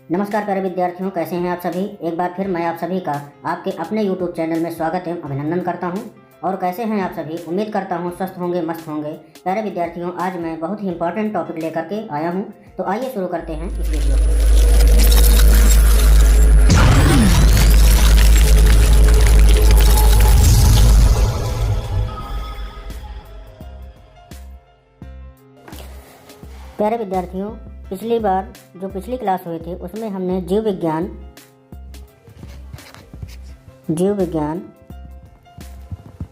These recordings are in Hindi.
नमस्कार प्यारे विद्यार्थियों, कैसे हैं आप सभी। एक बार फिर मैं आप सभी का आपके अपने YouTube चैनल में स्वागत एवं अभिनंदन करता हूं। और कैसे हैं आप सभी, उम्मीद करता हूं स्वस्थ होंगे, मस्त होंगे। प्यारे विद्यार्थियों, आज मैं बहुत ही इंपॉर्टेंट टॉपिक लेकर के आया हूं, तो आइए शुरू करते हैं इस वीडियो को। प्यारे विद्यार्थियों, पिछली बार जो पिछली क्लास हुई थी उसमें हमने जीव विज्ञान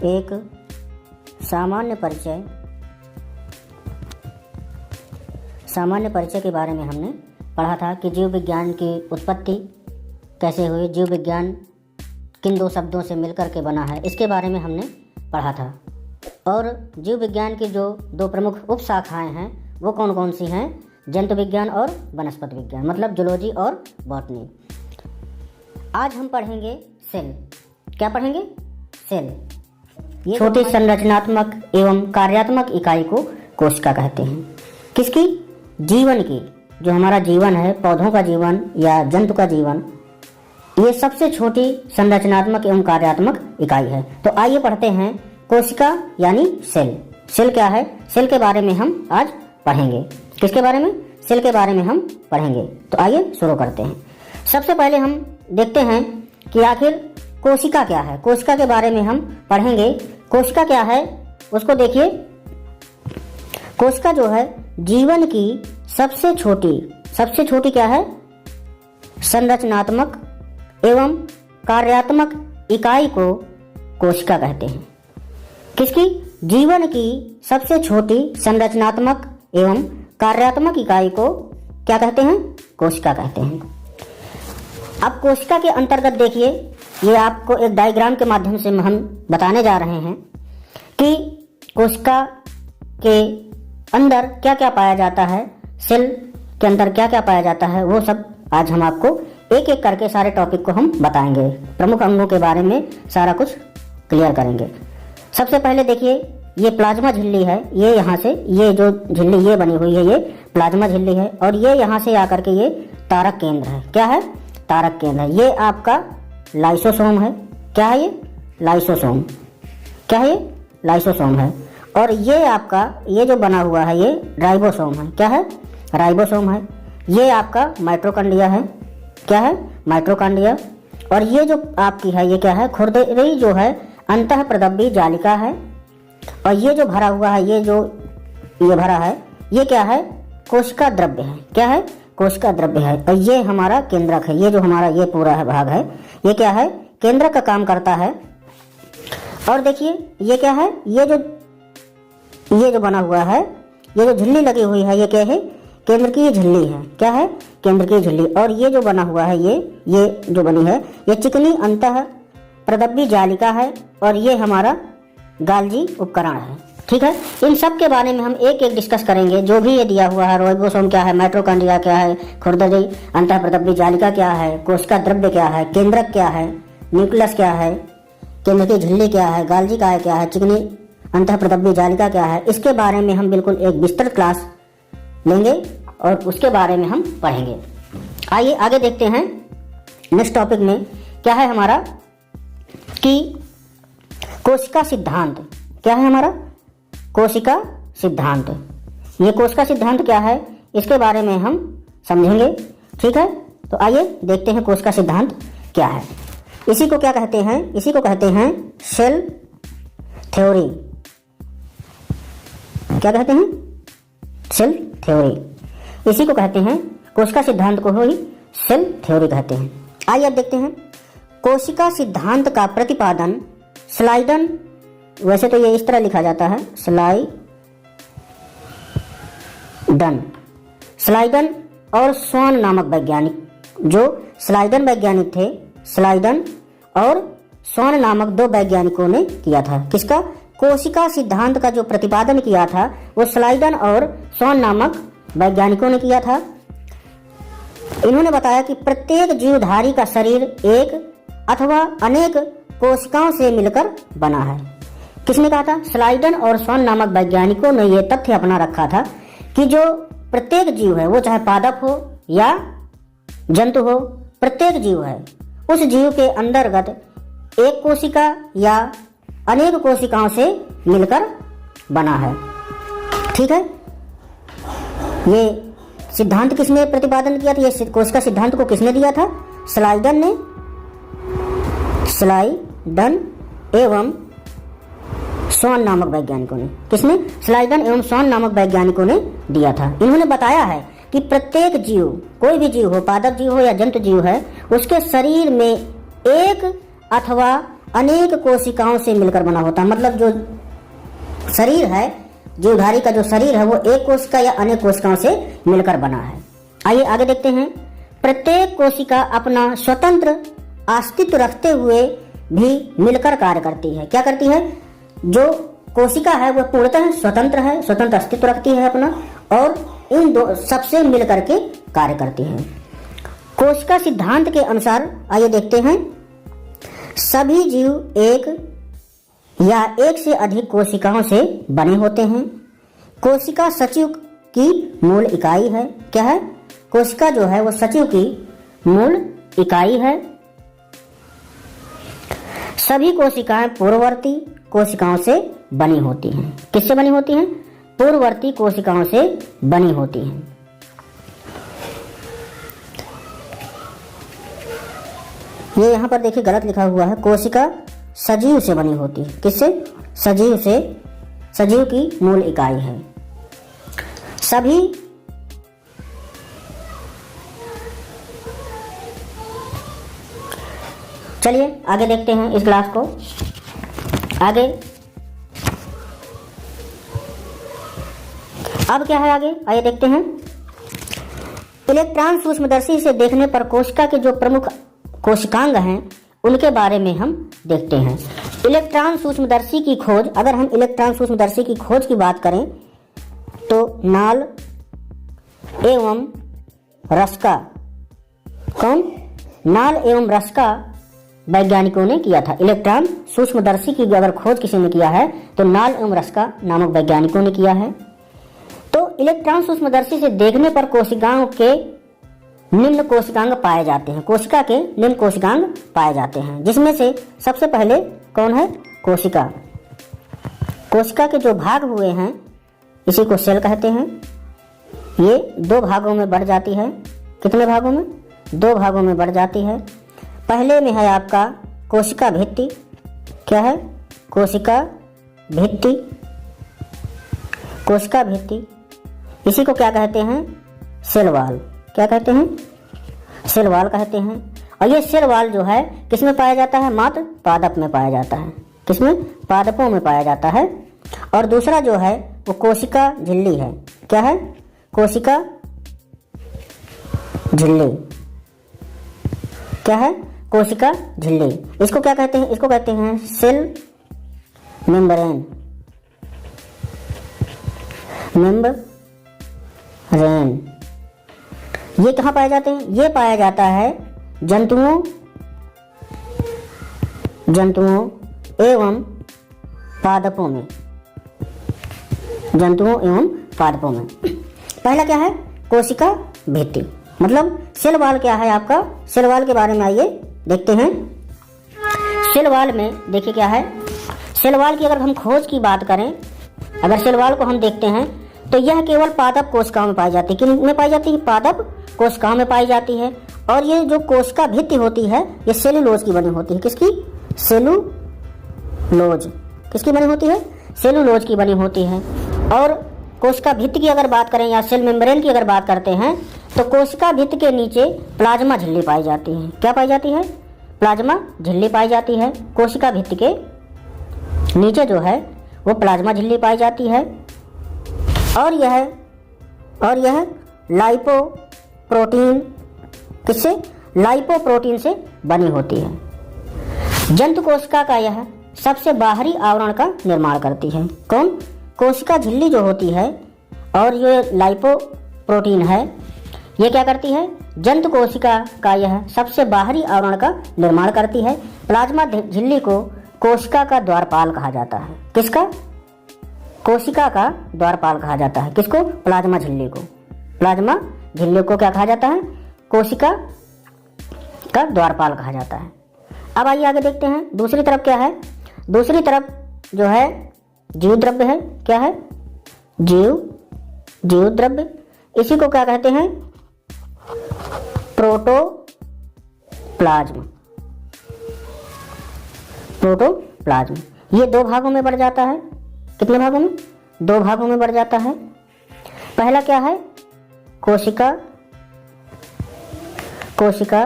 एक सामान्य परिचय के बारे में हमने पढ़ा था कि जीव विज्ञान की उत्पत्ति कैसे हुई, जीव विज्ञान किन दो शब्दों से मिलकर के बना है, इसके बारे में हमने पढ़ा था। और जीव विज्ञान की जो दो प्रमुख उपशाखाएं हैं वो कौन कौन सी हैं, जंतु विज्ञान और वनस्पति विज्ञान, मतलब जूलॉजी और बॉटनी। आज हम पढ़ेंगे सेल। क्या पढ़ेंगे? सेल। ये छोटी संरचनात्मक एवं कार्यात्मक इकाई को कोशिका कहते हैं। किसकी? जीवन की। जो हमारा जीवन है, पौधों का जीवन या जंतु का जीवन, ये सबसे छोटी संरचनात्मक एवं कार्यात्मक इकाई है। तो आइए पढ़ते हैं कोशिका यानी सेल। सेल क्या है? सेल के बारे में हम आज पढ़ेंगे। किसके बारे में? सेल के बारे में हम पढ़ेंगे। तो आइए शुरू करते हैं। सबसे पहले हम देखते हैं कि आखिर कोशिका क्या है। कोशिका के बारे में हम पढ़ेंगे। कोशिका क्या है उसको देखिए। कोशिका जो है जीवन की सबसे छोटी क्या है? संरचनात्मक एवं कार्यात्मक इकाई को कोशिका कहते हैं। किसकी? जीवन की सबसे छोटी संरचनात्मक एवं कार्यात्मक इकाई को क्या कहते हैं? कोशिका कहते हैं। अब कोशिका के अंतर्गत देखिए, ये आपको एक डायग्राम के माध्यम से हम बताने जा रहे हैं कि कोशिका के अंदर क्या क्या पाया जाता है, सेल के अंदर क्या क्या पाया जाता है, वो सब आज हम आपको एक एक करके सारे टॉपिक को हम बताएंगे। प्रमुख अंगों के बारे में सारा कुछ क्लियर करेंगे। सबसे पहले देखिए, ये प्लाज्मा झिल्ली है। ये यहाँ से ये जो झिल्ली ये बनी हुई है, ये प्लाज्मा झिल्ली है। और ये यहाँ से आकर के ये तारक केंद्र है। क्या है? तारक केंद्र है। ये आपका लाइसोसोम है। क्या है ये? लाइसोसोम। क्या है ये? लाइसोसोम है। और ये आपका ये जो बना हुआ है ये राइबोसोम है। क्या है? राइबोसोम है। ये आपका माइटोकॉन्ड्रिया है। क्या है? माइटोकॉन्ड्रिया। और ये जो आपकी है ये क्या है? खुरदरी जो है अंतःप्रदब्बी जालिका है। और ये जो भरा हुआ है, ये भरा है, ये क्या है? कोशिका द्रव्य है। क्या है? कोशिका द्रव्य है। और ये हमारा केंद्रक है। ये जो हमारा ये पूरा है भाग है, ये क्या है? केंद्रक का काम करता है। और देखिए ये क्या है? ये जो बना हुआ है, ये जो झिल्ली लगी हुई है, ये क्या है? केंद्र की झिल्ली है। क्या है? केंद्र की झिल्ली। और ये जो बना हुआ है, ये जो बनी है, ये चिकनी अंतःप्रदब्बी जालिका है। और ये हमारा गाल्जी उपकरण है। ठीक है, इन सब के बारे में हम एक एक डिस्कस करेंगे। जो भी ये दिया हुआ है, राइबोसोम क्या है, माइटोकॉन्ड्रिया क्या है, खुरदरी अंतःप्रदब्बी जालिका क्या है, कोशिका द्रव्य क्या है, केंद्रक क्या है, न्यूक्लियस क्या है, केंद्र की झिल्ली क्या है, गाल्जी क्या है, चिकनी अंतःप्रदब्बी जालिका क्या है, इसके बारे में हम बिल्कुल एक विस्तृत क्लास लेंगे और उसके बारे में हम पढ़ेंगे। आइए आगे देखते हैं। नेक्स्ट टॉपिक में क्या है हमारा कि कोशिका सिद्धांत। क्या है हमारा? कोशिका सिद्धांत। ये कोशिका सिद्धांत क्या है, इसके बारे में हम समझेंगे। ठीक है, तो आइए देखते हैं कोशिका सिद्धांत क्या है। इसी को क्या कहते हैं? इसी को कहते हैं सेल थ्योरी। क्या कहते हैं? Cell theory. इसी को कहते हैं, कोशिका सिद्धांत को ही सेल थ्योरी कहते हैं। आइए अब देखते हैं कोशिका सिद्धांत का प्रतिपादन स्लाइडन, वैसे तो ये इस तरह लिखा जाता है स्लाइडन और स्वान नामक वैज्ञानिक, जो स्लाइडन वैज्ञानिक थे, स्लाइडन और स्वान नामक दो वैज्ञानिकों ने किया था। किसका? कोशिका सिद्धांत का जो प्रतिपादन किया था वो स्लाइडन और स्वान नामक वैज्ञानिकों ने किया था। इन्होंने बताया कि प्रत्येक जीवधारी का शरीर एक अथवा अनेक कोशिकाओं से मिलकर बना है। किसने कहा था? स्लाइडन और स्वान नामक वैज्ञानिकों ने यह तथ्य अपना रखा था कि जो प्रत्येक जीव है, वो चाहे पादप हो या जंतु हो, प्रत्येक जीव है, उस जीव के अंतर्गत एक कोशिका या अनेक कोशिकाओं से मिलकर बना है। ठीक है, ये सिद्धांत किसने प्रतिपादन किया था? ये कोशिका सिद्धांत को किसने दिया था? स्लाइडन ने, स्लाइडन एवं स्वान नामक वैज्ञानिकों ने। किसने? स्लाइडन एवं स्वान नामक वैज्ञानिकों ने दिया था। इन्होंने बताया है कि प्रत्येक जीव, कोई भी जीव हो, पादप जीव हो या जंतु जीव है, उसके शरीर में एक अथवा अनेक कोशिकाओं से मिलकर बना होता है। मतलब जो शरीर है, जीवधारी का जो शरीर है, वो एक कोशिका या अनेक कोशिकाओं से मिलकर बना है। आइए आगे देखते हैं। प्रत्येक कोशिका अपना स्वतंत्र अस्तित्व रखते हुए भी मिलकर कार्य करती है। क्या करती है? जो कोशिका है वो पूर्णतः स्वतंत्र है, स्वतंत्र अस्तित्व रखती है अपना, और इन दो सबसे मिलकर के कार्य करती है। कोशिका सिद्धांत के अनुसार आइए देखते हैं, सभी जीव एक या एक से अधिक कोशिकाओं से बने होते हैं। कोशिका सचिव की मूल इकाई है। क्या है? कोशिका जो है वो सचिव की मूल इकाई है। सभी कोशिकाएं पूर्ववर्ती कोशिकाओं से बनी होती हैं। किससे बनी होती हैं? पूर्ववर्ती कोशिकाओं से बनी होती हैं। ये यहां पर देखिए गलत लिखा हुआ है, कोशिका सजीव से बनी होती है। किससे? सजीव से। सजीव की मूल इकाई है। सभी चलिए आगे देखते हैं इस क्लास को। आगे अब क्या है आगे? आइए देखते हैं। इलेक्ट्रॉन सूक्ष्मदर्शी से देखने पर कोशिका के जो प्रमुख कोशिकांग हैं उनके बारे में हम देखते हैं। इलेक्ट्रॉन सूक्ष्मदर्शी की खोज, अगर हम इलेक्ट्रॉन सूक्ष्मदर्शी की खोज की बात करें तो नाल एवं रस्का, कौन? नाल एवं रस्का वैज्ञानिकों ने किया था। इलेक्ट्रॉन सूक्ष्मदर्शी की अगर खोज किसी ने किया है तो नाल एवं रस्का नामक वैज्ञानिकों ने किया है। तो इलेक्ट्रॉन सूक्ष्मदर्शी से देखने पर कोशिकाओं के निम्न कोशिकांग पाए जाते हैं। कोशिका के निम्न कोशिकांग पाए जाते हैं, जिसमें से सबसे पहले कौन है? कोशिका। कोशिका के जो भाग हुए हैं इसी को सेल कहते हैं। ये दो भागों में बढ़ जाती है। कितने भागों में? दो भागों में बढ़ जाती है। पहले में है आपका कोशिका भित्ति। क्या है? कोशिका भित्ति। कोशिका भित्ति, इसी को क्या कहते हैं? Cell wall. क्या कहते हैं? सेल वॉल कहते हैं। और ये सेल वॉल जो है किसमें पाया जाता है? मात्र पादप में पाया जाता है। किसमें? पादपों में पाया जाता है। और दूसरा जो है वो कोशिका झिल्ली है। क्या है? कोशिका झिल्ली। क्या है? कोशिका झिल्ली। इसको क्या कहते हैं? इसको कहते हैं सेल मेम्ब्रेन। मेम्ब्रेन। ये कहाँ पाए जाते हैं? ये पाया जाता है जंतुओं एवं पादपों में। जंतुओं एवं पादपों में। पहला क्या है? कोशिका भित्ति। मतलब सेल वॉल क्या है आपका? सेल वॉल के बारे में आइए देखते हैं। सेल वॉल में देखिए क्या है। सेल वॉल की अगर हम खोज की बात करें, अगर सेल वॉल को हम देखते हैं तो यह केवल पादप कोशिकाओं में पाई जाती है। किन में पाई जाती है? पादप कोशिकाओं में पाई जाती है। और ये जो कोशिका भित्ति होती है ये सेलुलोज की बनी होती है। किसकी? सेलुलोज। किसकी बनी होती है? सेलुलोज की बनी होती है। और कोशिका भित्ति की अगर बात करें या सेल मेम्ब्रेन की अगर बात करते हैं तो कोशिका भित्ति के नीचे प्लाज्मा झिल्ली पाई जाती है। क्या पाई जाती है? प्लाज्मा झिल्ली पाई जाती है। कोशिका भित्ति के नीचे जो है वो प्लाज्मा झिल्ली पाई जाती है। और यह लाइपोप्रोटीन, किससे? लाइपोप्रोटीन से बनी होती है। जंतु कोशिका का यह सबसे बाहरी आवरण का निर्माण करती है। कौन? कोशिका झिल्ली जो होती है और ये लाइपोप्रोटीन है, ये क्या करती है? जंतु कोशिका का यह सबसे बाहरी आवरण का निर्माण करती है। प्लाज्मा झिल्ली को कोशिका का द्वारपाल कहा जाता है। किसका? कोशिका का द्वारपाल कहा जाता है। किसको? प्लाज्मा झिल्ली को। प्लाज्मा झिल्ली को क्या कहा जाता है? कोशिका का द्वारपाल कहा जाता है। अब आइए आगे देखते हैं दूसरी तरफ क्या है। दूसरी तरफ जो है जीव द्रव्य है। क्या है? जीव द्रव्य। इसी को क्या कहते हैं? प्रोटोप्लाज्म। प्रोटोप्लाज्म ये दो भागों में बढ़ जाता है। कितने भागों में? दो भागों में बढ़ जाता है। पहला क्या है? कोशिका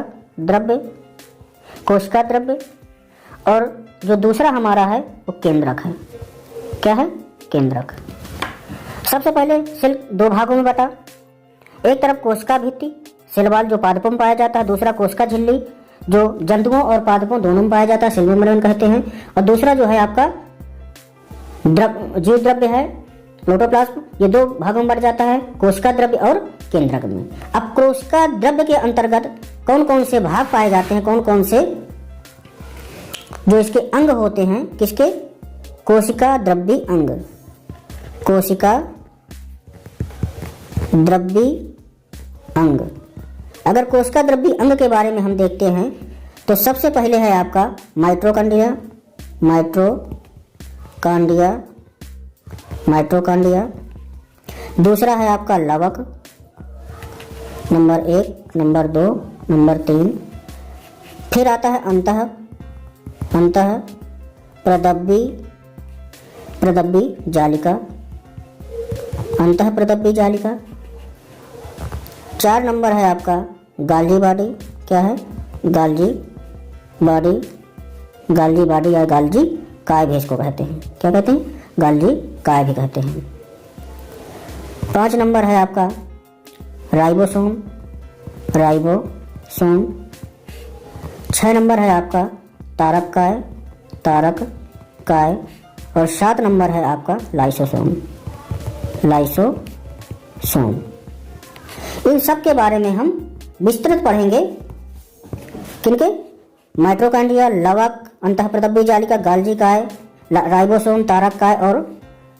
द्रव्य, और जो दूसरा हमारा है वो केंद्रक है। क्या है? केंद्रक। सबसे पहले सेल दो भागों में बटा। एक तरफ कोशिका भित्ति, सेलवाल जो पादपों में पाया जाता है, दूसरा कोशिका झिल्ली जो जंतुओं और पादपों दोनों में पाया जाता है, सेल मेम्ब्रेन कहते हैं, और दूसरा जो है आपका जीव द्रव्य है प्रोटोप्लाज्म। ये दो भागों में बढ़ जाता है, कोशिका द्रव्य और केंद्रक में। अब कोशिका द्रव्य के अंतर्गत कौन कौन से भाग पाए जाते हैं, कौन कौन से जो इसके अंग होते हैं, किसके? कोशिका द्रव्य अंग। कोशिका द्रव्य अंग। अगर कोशिका द्रव्य अंग के बारे में हम देखते हैं तो सबसे पहले है आपका माइटोकॉन्ड्रिया। दूसरा है आपका लवक, नंबर 1, नंबर 2, नंबर 3। फिर आता है अंतः प्रदब्बी जालिका। 4 नंबर है आपका गाल्जी बॉडी। क्या है? गाल्जी बॉडी या गाल्जी काय भी इसको कहते हैं। क्या कहते हैं? गाल्जी काय भी कहते हैं। 5 नंबर है आपका राइबोसोम। 6 नंबर है आपका तारक काय, और 7 नंबर है आपका लाइसोसोम। इन सब के बारे में हम विस्तृत पढ़ेंगे। किनके? माइटोकॉन्ड्रिया, लवक, अंतःप्रदब्बी जालिका, गाल्जी काय, राइबोसोम, तारक काय और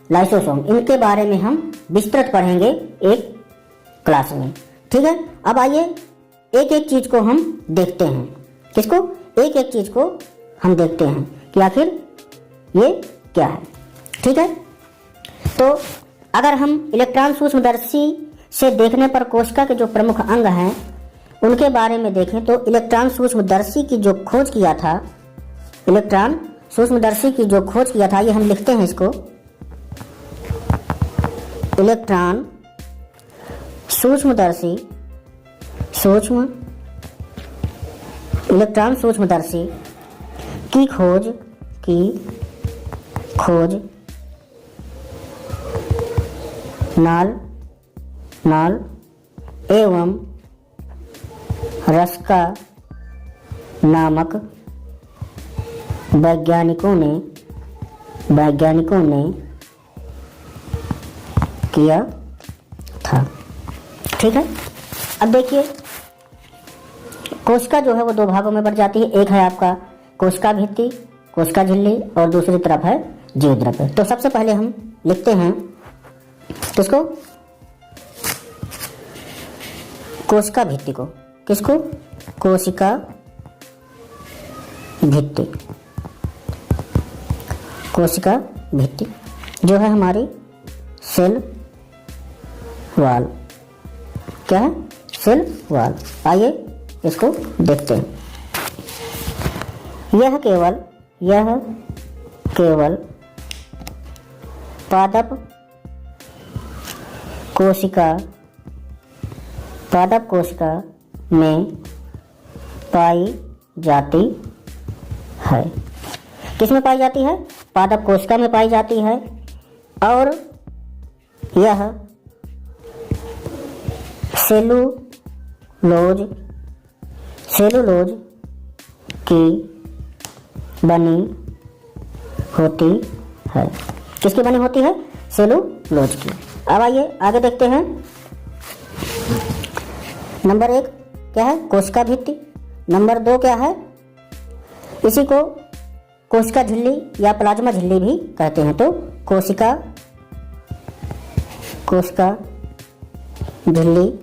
लाइसोसोम। इनके बारे में हम विस्तृत पढ़ेंगे एक क्लास में। ठीक है। अब आइए एक एक चीज को हम देखते हैं। किसको? एक एक चीज को हम देखते हैं कि आखिर ये क्या है। ठीक है। तो अगर हम इलेक्ट्रॉन सूक्ष्मदर्शी से देखने पर कोशिका के जो प्रमुख अंग हैं उनके बारे में देखें तो इलेक्ट्रॉन सूक्ष्मदर्शी की जो खोज किया था, ये हम लिखते हैं इसको, इलेक्ट्रॉन सूक्ष्मदर्शी की खोज नाल एवं रस्का नामक वैज्ञानिकों ने किया था। ठीक है। अब देखिए कोशिका जो है वो दो भागों में बढ़ जाती है। एक है आपका कोशिका भित्ति, कोशिका झिल्ली, और दूसरी तरफ है जीव द्रव्य। तो सबसे पहले हम लिखते हैं किसको? कोशिका भित्ति को। किसको? कोशिका भित्ति जो है हमारी सेल वाल। क्या है? Cell wall. आइए इसको देखते हैं। यह केवल पादप कोशिका में पाई जाती है। किस में पाई जाती है? पादप कोशिका में पाई जाती है। और यह सेलुलोज की बनी होती है। किसकी बनी होती है? सेलुलोज की। अब आइए आगे देखते हैं। नंबर 1 क्या है? कोशिका भित्ति। नंबर 2 क्या है? इसी को कोशिका झिल्ली या प्लाज्मा झिल्ली भी कहते हैं। तो कोशिका झिल्ली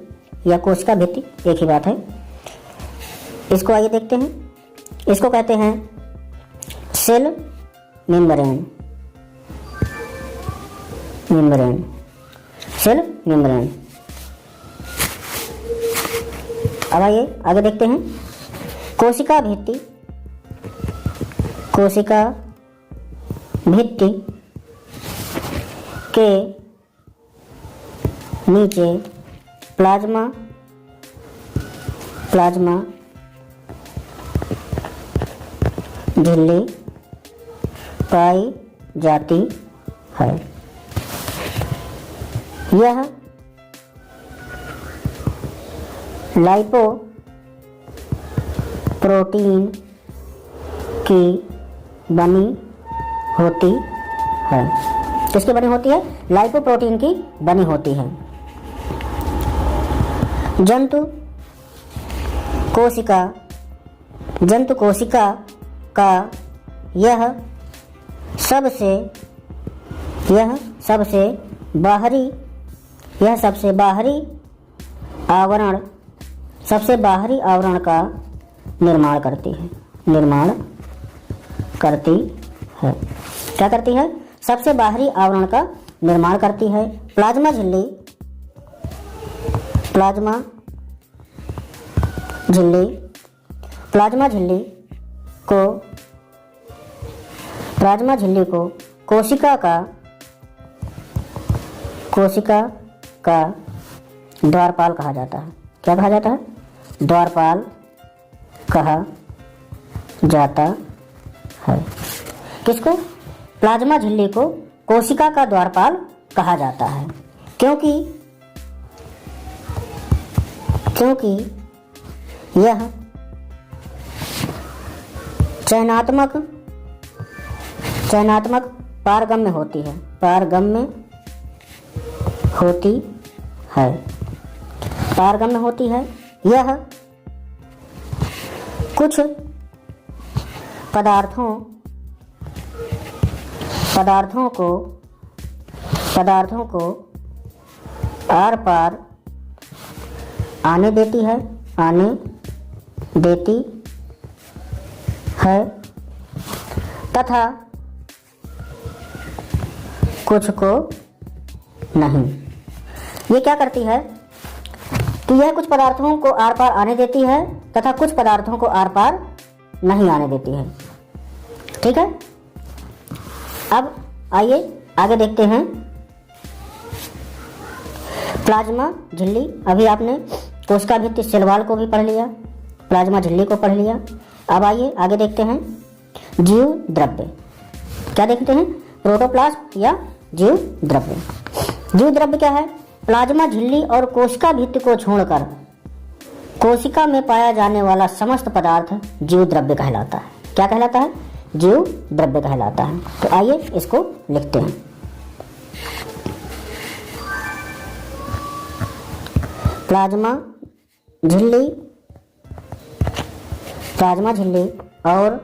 या कोशिका भित्ति एक ही बात है। इसको आइए देखते हैं। इसको कहते हैं cell membrane, membrane, cell membrane. अब आइए आगे देखते हैं कोशिका भित्ति, कोशिका भित्ति के नीचे प्लाज्मा, प्लाज्मा झिल्ली पाई जाती है। यह लाइपो प्रोटीन की बनी होती है। किसकी बनी होती है? लाइपो प्रोटीन की बनी होती है। जंतु कोशिका, जंतु कोशिका का यह सबसे बाहरी आवरण, सबसे बाहरी आवरण का निर्माण करती है, निर्माण करती है। क्या करती है? सबसे बाहरी आवरण का निर्माण करती है। प्लाज्मा झिल्ली, प्लाज्मा झिल्ली, प्लाज्मा झिल्ली को, प्लाज्मा झिल्ली को कोशिका का द्वारपाल कहा जाता है। क्या कहा जाता है? द्वारपाल कहा जाता है। किसको? प्लाज्मा झिल्ली को कोशिका का द्वारपाल कहा जाता है, क्योंकि यह चयनात्मक पारगम्य होती है, पारगम्य होती है, पारगम्य होती है। यह कुछ पदार्थों को आर पार आने देती है, आने देती है, तथा कुछ को नहीं। ये क्या करती है कि यह कुछ पदार्थों को आर पार आने देती है तथा कुछ पदार्थों को आर पार नहीं आने देती है। ठीक है। अब आइए आगे देखते हैं प्लाज्मा झिल्ली। अभी आपने कोशिका भित्ति सेल वॉल को भी पढ़ लिया, प्लाज्मा झिल्ली को पढ़ लिया। अब आइए आगे देखते हैं जीव द्रव्य। क्या देखते हैं? प्रोटोप्लाज्म या जीव द्रव्य। जीव द्रव्य क्या है? प्लाज्मा झिल्ली और कोशिका भित्ति को छोड़कर कोशिका में पाया जाने वाला समस्त पदार्थ जीव द्रव्य कहलाता है। क्या कहलाता है? जीव द्रव्य कहलाता है। तो आइए इसको लिखते हैं। प्लाज्मा झिल्ली, प्लाज्मा झिल्ली और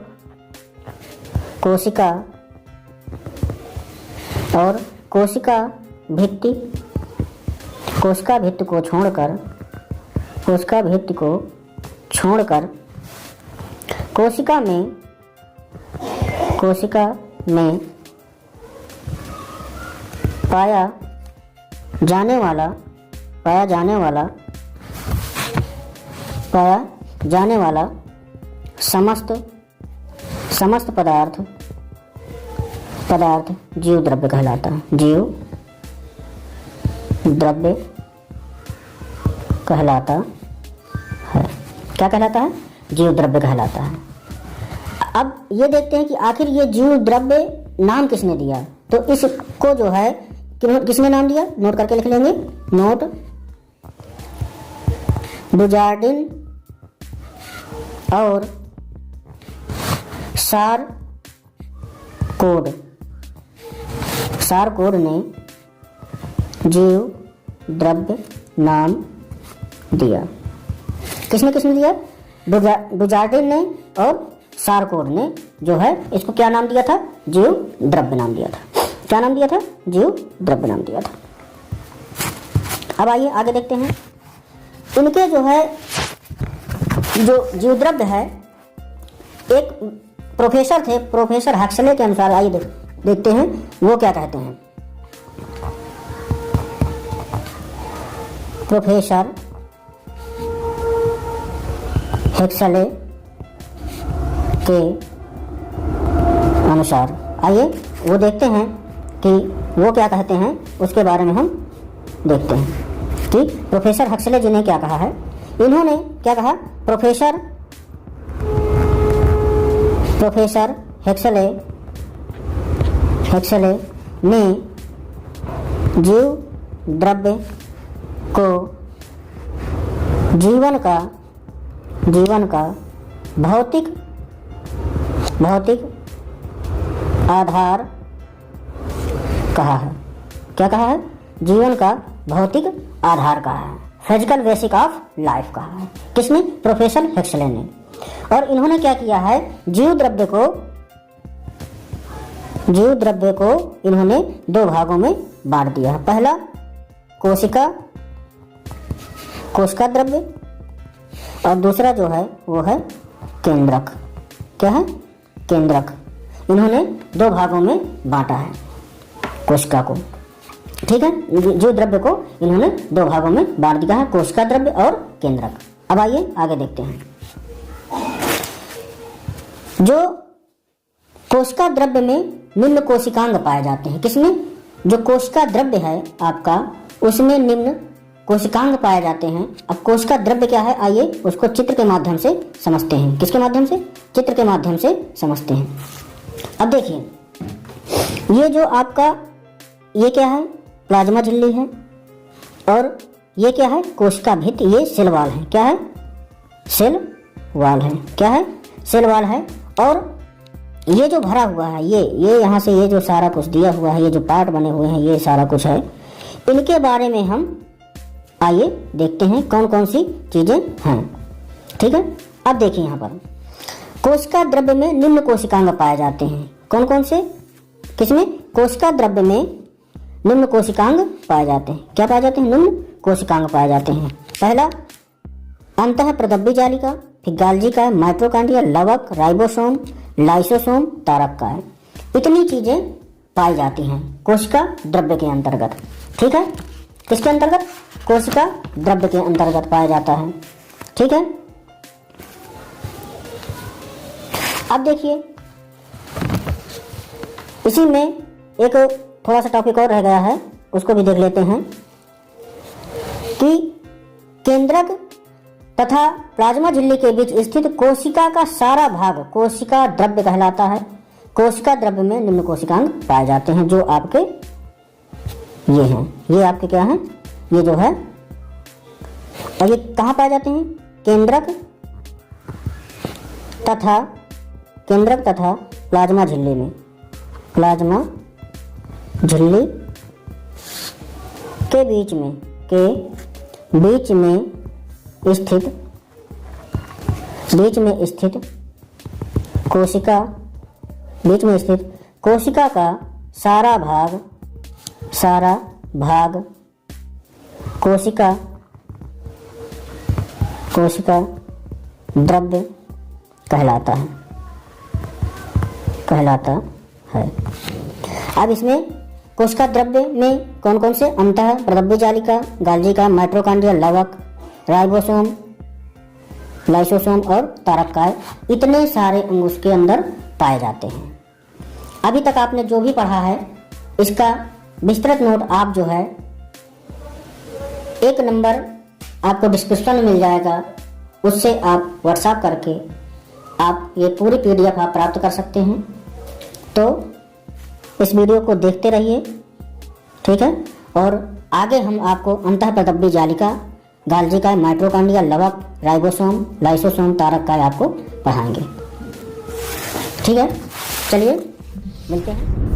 कोशिका भित्ति, कोशिका भित्ति को छोड़कर कोशिका में पाया जाने वाला समस्त पदार्थ जीव द्रव्य कहलाता है। जीव द्रव्य कहलाता है। क्या कहलाता है? जीव द्रव्य कहलाता है। अब ये देखते हैं कि आखिर ये जीव द्रव्य नाम किसने दिया। तो इसको जो है किसने नाम दिया? नोट करके लिख लेंगे। नोट बुजार्डिन और सारकोड ने जीव द्रव्य नाम दिया। किसने दिया? बुजार्डिन ने और सारकोड ने जो है इसको क्या नाम दिया था? जीव द्रव्य नाम दिया था। क्या नाम दिया था? जीव द्रव्य नाम दिया था। अब आइए आगे देखते हैं। इनके जो है जो जीवद्रव्य है, एक प्रोफेसर थे, प्रोफेसर हक्सले के अनुसार, आइए देखते हैं वो क्या कहते हैं। प्रोफेसर हक्सले के अनुसार, आइए वो देखते हैं कि वो क्या कहते हैं, उसके बारे में हम देखते हैं कि प्रोफेसर हक्सले जी ने क्या कहा है। इन्होंने क्या कहा, प्रोफेसर हक्सले ने जीव द्रव्य को जीवन का भौतिक आधार कहा है। क्या कहा है? जीवन का भौतिक आधार कहा है, फिजिकल बेसिक ऑफ लाइफ कहा है। किसने? प्रोफेसर हक्सले ने। और इन्होंने क्या किया है, जीव द्रव्य को इन्होंने दो भागों में बांट दिया है। पहला कोशिका द्रव्य, और दूसरा जो है वो है केंद्रक। क्या है? केंद्रक। इन्होंने दो भागों में बांटा है कोशिका को, ठीक है। जीव द्रव्य को इन्होंने दो भागों में बांट दिया है, कोशिका द्रव्य और केंद्रक। अब आइए आगे देखते हैं। जो कोशिका द्रव्य में निम्न कोशिकांग पाए जाते हैं। किसमें? जो कोशिका द्रव्य है आपका, उसमें निम्न कोशिकांग पाए जाते हैं। अब कोशिका द्रव्य क्या है, आइए उसको चित्र के माध्यम से समझते हैं। किसके माध्यम से? चित्र के माध्यम से समझते हैं। अब देखिए, ये जो आपका, ये क्या है? प्लाज्मा झिल्ली है, और ये क्या है? कोशिका भित्ति, ये सेल वॉल है। क्या है? सेल वॉल है। क्या है? सेल वॉल है। और ये जो भरा हुआ है, ये यहाँ से ये जो सारा कुछ दिया हुआ है, ये जो पार्ट बने हुए हैं, ये सारा कुछ है। इनके बारे में हम आइए देखते हैं कौन कौन सी चीजें हैं, ठीक है। अब देखिए यहाँ पर कोशिका द्रव्य में निम्न कोशिकांग पाए जाते हैं। कौन कौन से? किसमें? कोशिका द्रव्य में निम्न कोशिकांग पाए जाते हैं। क्या पाए जाते हैं? निम्न कोशिकांग पाए जाते हैं। पहला अंतःप्रदब्बी जालिका, फिर गाल्जी का, माइटोकॉन्ड्रिया, लवक, राइबोसोम, लाइसोसोम, तारक का है। इतनी चीजें पाई जाती हैं कोशिका द्रव्य के अंतर्गत, ठीक है। किसके अंतर्गत? कोशिका द्रव्य के अंतर्गत पाया जाता है, ठीक है। अब देखिए, इसी में एक थोड़ा सा टॉपिक और रह गया है, उसको भी देख लेते हैं कि केंद्रक तथा प्लाज्मा झिल्ली के बीच स्थित कोशिका का सारा भाग कोशिका द्रव्य कहलाता है। कोशिका द्रव्य में निम्न कोशिकांग पाए जाते हैं, जो आपके ये हैं। ये आपके क्या हैं? ये जो है, और ये कहाँ पाए जाते हैं? केंद्रक तथा प्लाज्मा झिल्ली में। प्लाज्मा झिल्ली के बीच में स्थित कोशिका का सारा भाग कोशिका द्रव्य कहलाता है। अब इसमें कोशिका द्रव्य में कौन कौन से? अंतःप्रदब्बी जालिका, गाल्जी का, माइटोकॉन्ड्रिया, लवक, राइबोसोम, लाइसोसोम और तारक, इतने सारे अंग उसके अंदर पाए जाते हैं। अभी तक आपने जो भी पढ़ा है, इसका विस्तृत नोट आप जो है 1 नंबर आपको डिस्क्रिप्शन में मिल जाएगा, उससे आप व्हाट्सएप करके आप ये पूरी PDF आप प्राप्त कर सकते हैं। तो इस वीडियो को देखते रहिए, ठीक है। और आगे हम आपको अंतःप्रदब्बी जालिका, गाल्जी का, माइटोकॉन्ड्रिया, लवक, राइबोसोम, लाइसोसोम, तारक का आपको पढ़ाएंगे, ठीक है। चलिए मिलते हैं।